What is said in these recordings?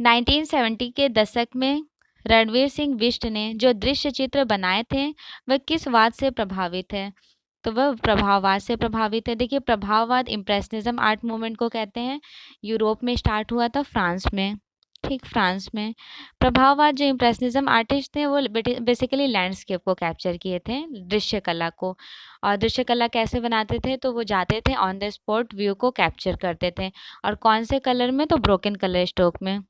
1970 के दशक में रणवीर सिंह बिष्ट ने जो दृश्य चित्र बनाए थे वह किस वाद से प्रभावित है? तो वह प्रभाववाद से प्रभावित है। देखिए, प्रभाववाद इम्प्रेशनिज्म आर्ट मूवमेंट को कहते हैं। यूरोप में स्टार्ट हुआ था, फ्रांस में। ठीक, फ्रांस में। प्रभाववाद जो इम्प्रेशनिज्म आर्टिस्ट थे वो बेसिकली लैंडस्केप को कैप्चर किए थे, दृश्य कला को। और दृश्य कला कैसे बनाते थे? तो वो जाते थे ऑन द स्पॉट व्यू को कैप्चर करते थे। और कौन से कलर में? तो ब्रोकन कलर स्ट्रोक में।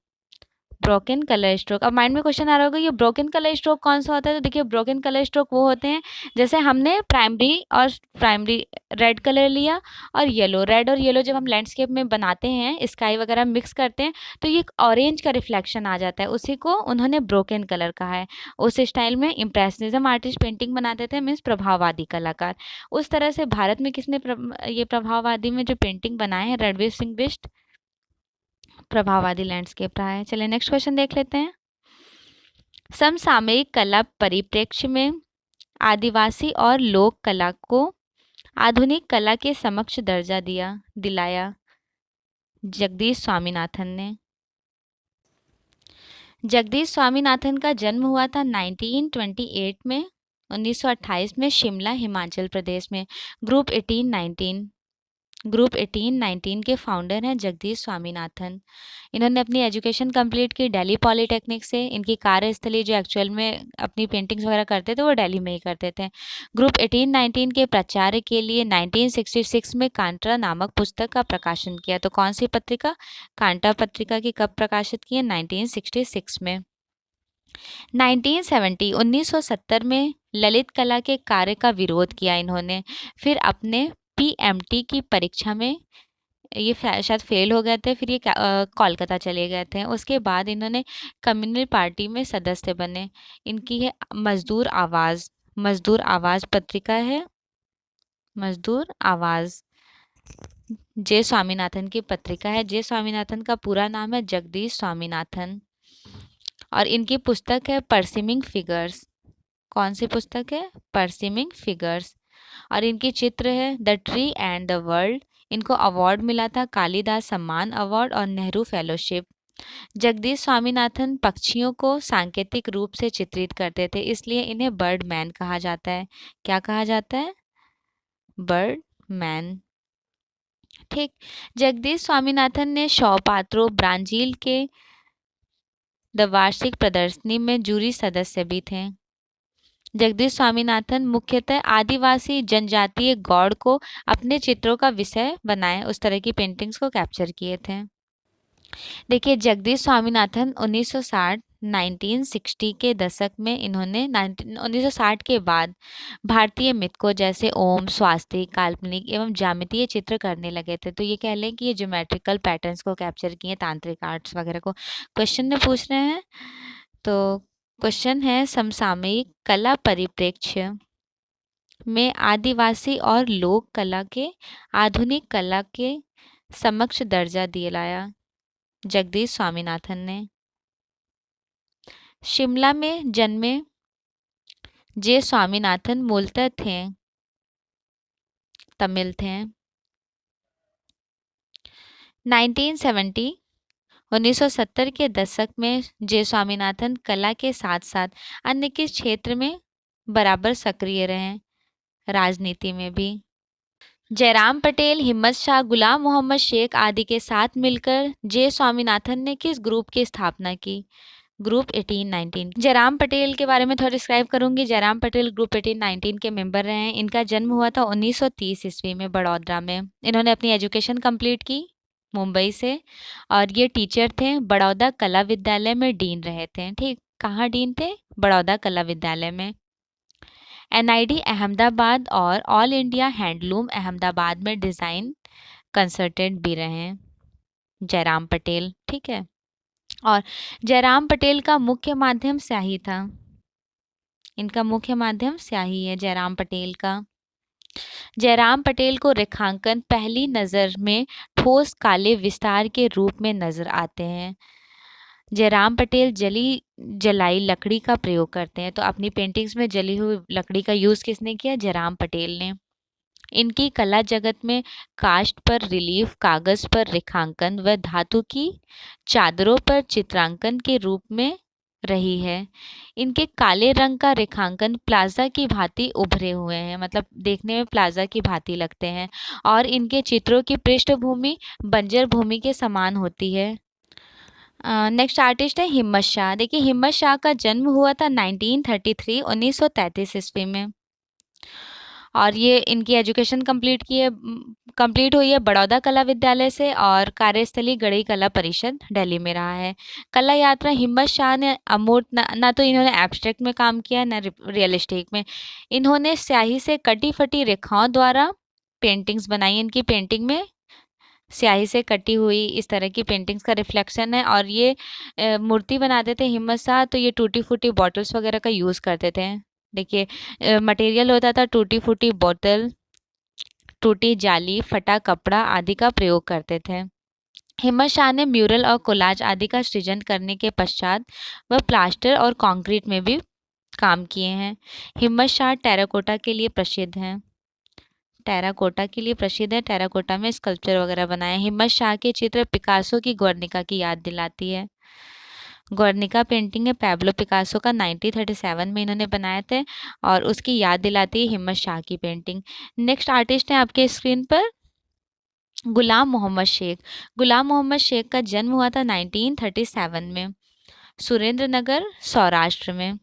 Broken colour stroke. अब माइंड में क्वेश्चन आ रहा होगा, ये ब्रोकन कलर स्ट्रोक कौन सा होता है? तो देखिए, ब्रोकन कलर स्ट्रोक वो होते हैं जैसे हमने प्राइमरी रेड कलर लिया और येलो, रेड और येलो जब हम लैंडस्केप में बनाते हैं, स्काई वगैरह मिक्स करते हैं, तो ये ऑरेंज का रिफ्लेक्शन आ जाता है, उसी को उन्होंने ब्रोकन कलर कहा है। उस स्टाइल में इम्प्रेशनिज्म आर्टिस्ट पेंटिंग बनाते थे, मीन्स प्रभाववादी कलाकार। उस तरह से भारत में किसने ये प्रभाववादी में जो पेंटिंग बनाए हैं, रणवीर सिंह बिष्ट, प्रभाववादी लैंडस्केप रहा है। चलिए नेक्स्ट क्वेश्चन देख लेते हैं। समसामयिक कला परिप्रेक्ष्य में आदिवासी और लोक कला को आधुनिक कला के समक्ष दर्जा दिलाया जगदीश स्वामीनाथन ने। जगदीश स्वामीनाथन का जन्म हुआ था 1928 में, 1928 में शिमला, हिमाचल प्रदेश में। ग्रुप 1819 के फाउंडर हैं जगदीश स्वामीनाथन। इन्होंने अपनी एजुकेशन कंप्लीट की दिल्ली पॉलिटेक्निक से। इनकी कार्यस्थली जो एक्चुअल में अपनी पेंटिंग्स वगैरह करते थे वो दिल्ली में ही करते थे। ग्रुप 1819 के प्रचार के लिए 1966 में कांटा नामक पुस्तक का प्रकाशन किया। तो कौन सी पत्रिका? कांटा पत्रिका की कब प्रकाशित की है? 1966 में। 1970 में ललित कला के कार्य का विरोध किया इन्होंने। फिर अपने पीएमटी की परीक्षा में ये शायद फेल हो गए थे, फिर ये कोलकाता चले गए थे। उसके बाद इन्होंने कम्युनल पार्टी में सदस्य बने। इनकी है मजदूर आवाज़ पत्रिका है, मजदूर आवाज़। जे स्वामीनाथन की पत्रिका है। जे स्वामीनाथन का पूरा नाम है जगदीश स्वामीनाथन। और इनकी पुस्तक है परसिमिंग फिगर्स। कौन सी पुस्तक है? परसिमिंग फिगर्स। और इनकी चित्र है the tree and the world. इनको अवार्ड मिला था, कालिदास सम्मान अवार्ड और नेहरू फेलोशिप। जगदीश स्वामीनाथन पक्षियों को सांकेतिक रूप से चित्रित करते थे, इसलिए इन्हें बर्ड मैन कहा जाता है। क्या कहा जाता है? Bird man. ठीक। जगदीश स्वामीनाथन ने शौपात्रो ब्राजील के द वार्षिक प्रदर्शनी में जूरी सदस्य भी थे। जगदीश स्वामीनाथन मुख्यतः आदिवासी जनजातीय गौड़ को अपने चित्रों का विषय बनाए, उस तरह की पेंटिंग्स को कैप्चर किए थे। देखिए, जगदीश स्वामीनाथन 1960 के दशक में इन्होंने 1960 के बाद भारतीय मिथ को जैसे ओम, स्वास्तिक, काल्पनिक एवं ज्यामितीय चित्र करने लगे थे। तो ये कह लें कि ये ज्योमेट्रिकल पैटर्न्स को कैप्चर किए, तांत्रिक आर्ट्स वगैरह को क्वेश्चन में पूछ रहे हैं। तो क्वेश्चन है, समसामयिक कला परिप्रेक्ष्य में आदिवासी और लोक कला के आधुनिक कला के समक्ष दर्जा दिलाया जगदीश स्वामीनाथन ने। शिमला में जन्मे जे स्वामीनाथन मूलतः तमिल थे। 1970 के दशक में जे स्वामीनाथन कला के साथ साथ अन्य किस क्षेत्र में बराबर सक्रिय रहे? राजनीति में भी। जयराम पटेल, हिम्मत शाह, गुलाम मोहम्मद शेख आदि के साथ मिलकर जे स्वामीनाथन ने किस ग्रुप की स्थापना की? ग्रुप 1819। जयराम पटेल के बारे में थोड़ा डिस्क्राइब करूंगी। जयराम पटेल ग्रुप 1819 के मेंबर रहे हैं। इनका जन्म हुआ था 1930 ईस्वी में बड़ौदा में। इन्होंने अपनी एजुकेशन कंप्लीट की मुंबई से और ये टीचर थे, बड़ौदा कला विद्यालय में डीन रहे थे। ठीक, कहाँ डीन थे? बड़ौदा कला विद्यालय में। एनआईडी अहमदाबाद और ऑल इंडिया हैंडलूम अहमदाबाद में डिज़ाइन कंसल्टेंट भी रहे हैं जयराम पटेल। ठीक है। और जयराम पटेल का मुख्य माध्यम स्याही था। इनका मुख्य माध्यम स्याही है जयराम पटेल का। जयराम पटेल को रेखांकन पहली नज़र में ठोस काले विस्तार के रूप में नजर आते हैं। जयराम पटेल जली जलाई लकड़ी का प्रयोग करते हैं, तो अपनी पेंटिंग्स में जली हुई लकड़ी का यूज़ किसने किया? जयराम पटेल ने। इनकी कला जगत में काष्ठ पर रिलीफ, कागज पर रेखांकन व धातु की चादरों पर चित्रांकन के रूप में रही है। इनके काले रंग का रेखांकन प्लाजा की भांति उभरे हुए हैं, मतलब देखने में प्लाजा की भांति लगते हैं, और इनके चित्रों की पृष्ठभूमि बंजर भूमि के समान होती है। नेक्स्ट आर्टिस्ट है हिम्मत शाह। देखिए, हिम्मत शाह का जन्म हुआ था 1933 ईस्वी में, और ये इनकी एजुकेशन कंप्लीट हुई है बड़ौदा कला विद्यालय से, और कार्यस्थली गढ़ई कला परिषद दिल्ली में रहा है। कला यात्रा हिम्मत शाह ने अमूर्त ना तो इन्होंने एब्स्ट्रैक्ट में काम किया ना रियलिस्टिक में। इन्होंने स्याही से कटी फटी रेखाओं द्वारा पेंटिंग्स बनाई। इनकी पेंटिंग में स्याही से कटी हुई इस तरह की पेंटिंग्स का रिफ्लेक्शन है, और ये मूर्ति बनाते थे हिम्मत शाह, तो ये टूटी फूटी बॉटल्स वगैरह का यूज़ करते थे। देखिए, मटेरियल होता था टूटी फूटी बोतल, टूटी जाली, फटा कपड़ा आदि का प्रयोग करते थे। हिम्मत शाह ने म्यूरल और कोलाज आदि का सृजन करने के पश्चात वह प्लास्टर और कंक्रीट में भी काम किए हैं। हिम्मत शाह टेराकोटा के लिए प्रसिद्ध हैं। टेराकोटा के लिए प्रसिद्ध है, टेराकोटा में स्कल्पचर वगैरह बनाए। हिम्मत शाह के चित्र पिकासो की गुर्निका की याद दिलाती है। गुर्निका पेंटिंग है पैब्लो पिकासो का, 1937 में इन्होंने बनाए थे, और उसकी याद दिलाती है हिम्मत शाह की पेंटिंग। नेक्स्ट आर्टिस्ट है आपके स्क्रीन पर गुलाम मोहम्मद शेख। गुलाम मोहम्मद शेख का जन्म हुआ था 1937 में सुरेंद्र नगर, सौराष्ट्र में,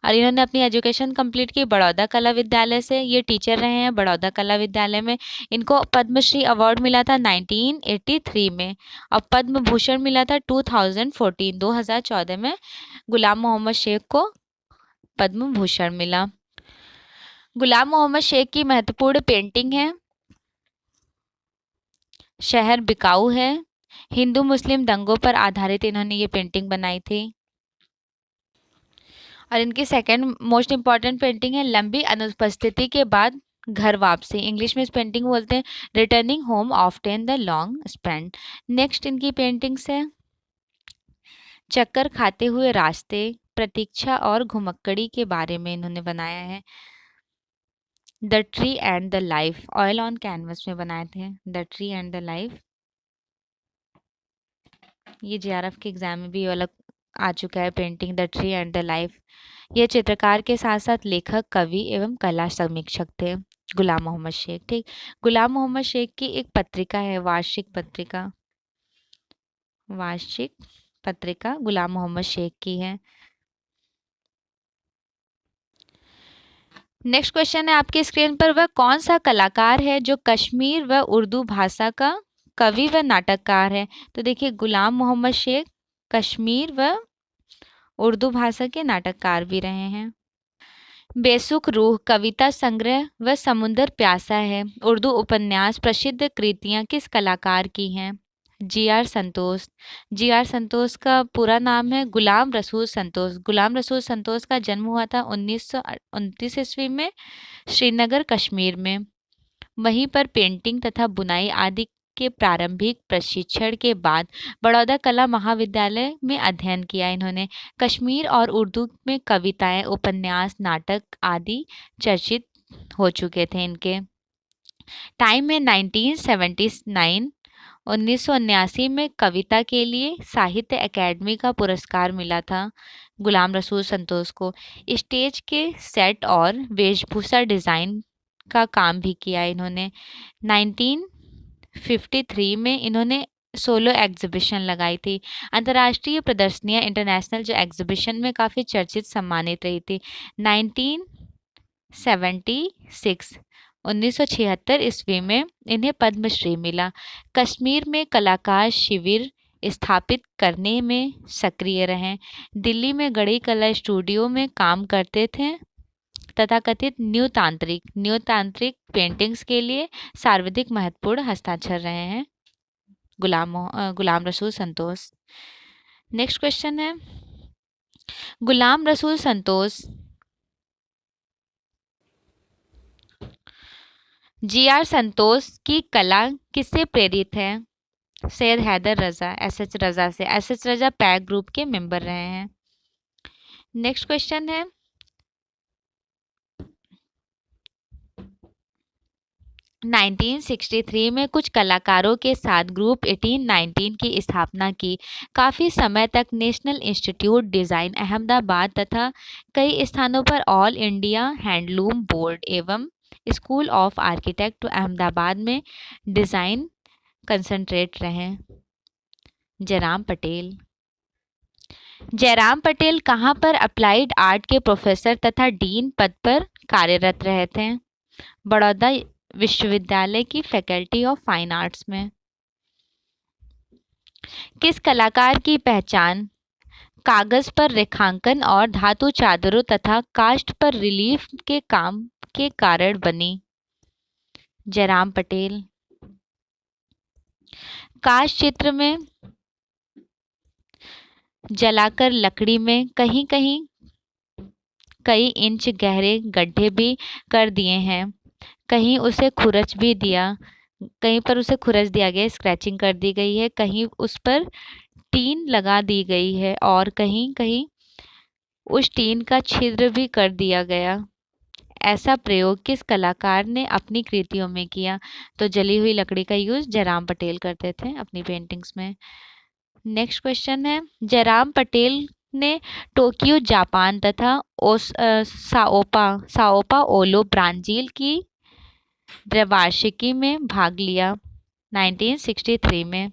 और इन्होंने अपनी एजुकेशन कंप्लीट की बड़ौदा कला विद्यालय से। ये टीचर रहे हैं बड़ौदा कला विद्यालय में। इनको पद्मश्री अवार्ड मिला था 1983 में, और पद्म भूषण मिला था 2014 में गुलाम मोहम्मद शेख को पद्म भूषण मिला। गुलाम मोहम्मद शेख की महत्वपूर्ण पेंटिंग है शहर बिकाऊ है। हिंदू मुस्लिम दंगों पर आधारित इन्होंने ये पेंटिंग बनाई थी। और इनकी सेकंड मोस्ट इम्पॉर्टेंट पेंटिंग है लंबी अनुपस्थिति के बाद घर वापसी। इंग्लिश में इस पेंटिंग बोलते हैं returning home after the long spend. Next इनकी पेंटिंग्स है चक्कर खाते हुए रास्ते, प्रतीक्षा और घुमक्कड़ी के बारे में इन्होंने बनाया है। The tree and the life, oil on canvas में बनाए थे the tree and the life. ये जेआरएफ के एग्जाम में भी अलग आ चुका है painting the tree and the life. ये चित्रकार के साथ साथ लेखक, कवि एवं कला समीक्षक थे गुलाम मोहम्मद शेख। ठीक, गुलाम मोहम्मद शेख की एक पत्रिका है वार्षिक पत्रिका गुलाम मोहम्मद शेख की है। नेक्स्ट क्वेश्चन है आपकी स्क्रीन पर वह कौन सा कलाकार है जो कश्मीर व उर्दू भाषा का कवि व नाटककार है? तो देखिए गुलाम मोहम्मद शेख कश्मीर व उर्दू भाषा के नाटककार भी रहे हैं। बेसुख रूह कविता संग्रह व समुंदर प्यासा है उर्दू उपन्यास प्रसिद्ध कृतियां किस कलाकार की हैं? जी.आर. संतोष। जी.आर. संतोष का पूरा नाम है गुलाम रसूल संतोष। गुलाम रसूल संतोष का जन्म हुआ था 1929 ईस्वी में श्रीनगर कश्मीर में। वहीं पर पेंटिंग तथा बुनाई आदि के प्रारंभिक प्रशिक्षण के बाद बड़ौदा कला महाविद्यालय में अध्ययन किया इन्होंने। कश्मीर और उर्दू में कविताएं, उपन्यास, नाटक आदि चर्चित हो चुके थे इनके। टाइम में 1979 में कविता के लिए साहित्य अकेडमी का पुरस्कार मिला था गुलाम रसूल संतोष को। स्टेज के सेट और वेशभूषा डिज़ाइन का काम भी किया इन्होंने। 1953 में इन्होंने सोलो एग्जीबिशन लगाई थी। अंतर्राष्ट्रीय प्रदर्शनियां, इंटरनेशनल जो एग्जीबिशन में काफ़ी चर्चित सम्मानित रही थी। 1976 ईस्वी में इन्हें पद्मश्री मिला। कश्मीर में कलाकार शिविर स्थापित करने में सक्रिय रहे। दिल्ली में गढ़ई कला स्टूडियो में काम करते थे तथा कथित न्यू तांत्रिक पेंटिंग्स के लिए सर्वाधिक महत्वपूर्ण हस्ताक्षर रहे हैं गुलाम रसूल संतोष। नेक्स्ट क्वेश्चन है गुलाम रसूल संतोष जी.आर. संतोष की कला किससे प्रेरित है? सैयद हैदर रजा, एसएच रजा से। एसएच रजा पैक ग्रुप के मेंबर रहे हैं। नेक्स्ट क्वेश्चन है 1963 में कुछ कलाकारों के साथ ग्रुप 1819 की स्थापना की। काफ़ी समय तक नेशनल इंस्टीट्यूट डिज़ाइन अहमदाबाद तथा कई स्थानों पर ऑल इंडिया हैंडलूम बोर्ड एवं स्कूल ऑफ आर्किटेक्ट अहमदाबाद में डिज़ाइन कंसंट्रेट रहे। जयराम पटेल। जयराम पटेल कहाँ पर अप्लाइड आर्ट के प्रोफेसर तथा डीन पद पर कार्यरत रहे थे? बड़ौदा विश्वविद्यालय की फैकल्टी ऑफ फाइन आर्ट्स में। किस कलाकार की पहचान कागज पर रेखांकन और धातु चादरों तथा काष्ठ पर रिलीफ के काम के कारण बनी? जयराम पटेल। काष्ठ चित्र में जलाकर लकड़ी में कहीं कहीं कई इंच गहरे गड्ढे भी कर दिए हैं, कहीं उसे खुरच भी दिया, कहीं पर उसे खुरच दिया गया, स्क्रैचिंग कर दी गई है, कहीं उस पर टीन लगा दी गई है और कहीं कहीं उस टीन का छिद्र भी कर दिया गया। ऐसा प्रयोग किस कलाकार ने अपनी कृतियों में किया? तो जली हुई लकड़ी का यूज जयराम पटेल करते थे अपनी पेंटिंग्स में। नेक्स्ट क्वेश्चन है जयराम पटेल ने टोक्यो जापान तथा साओ ओलो ब्राजील की द्विवार्षिकी में भाग लिया 1963 में।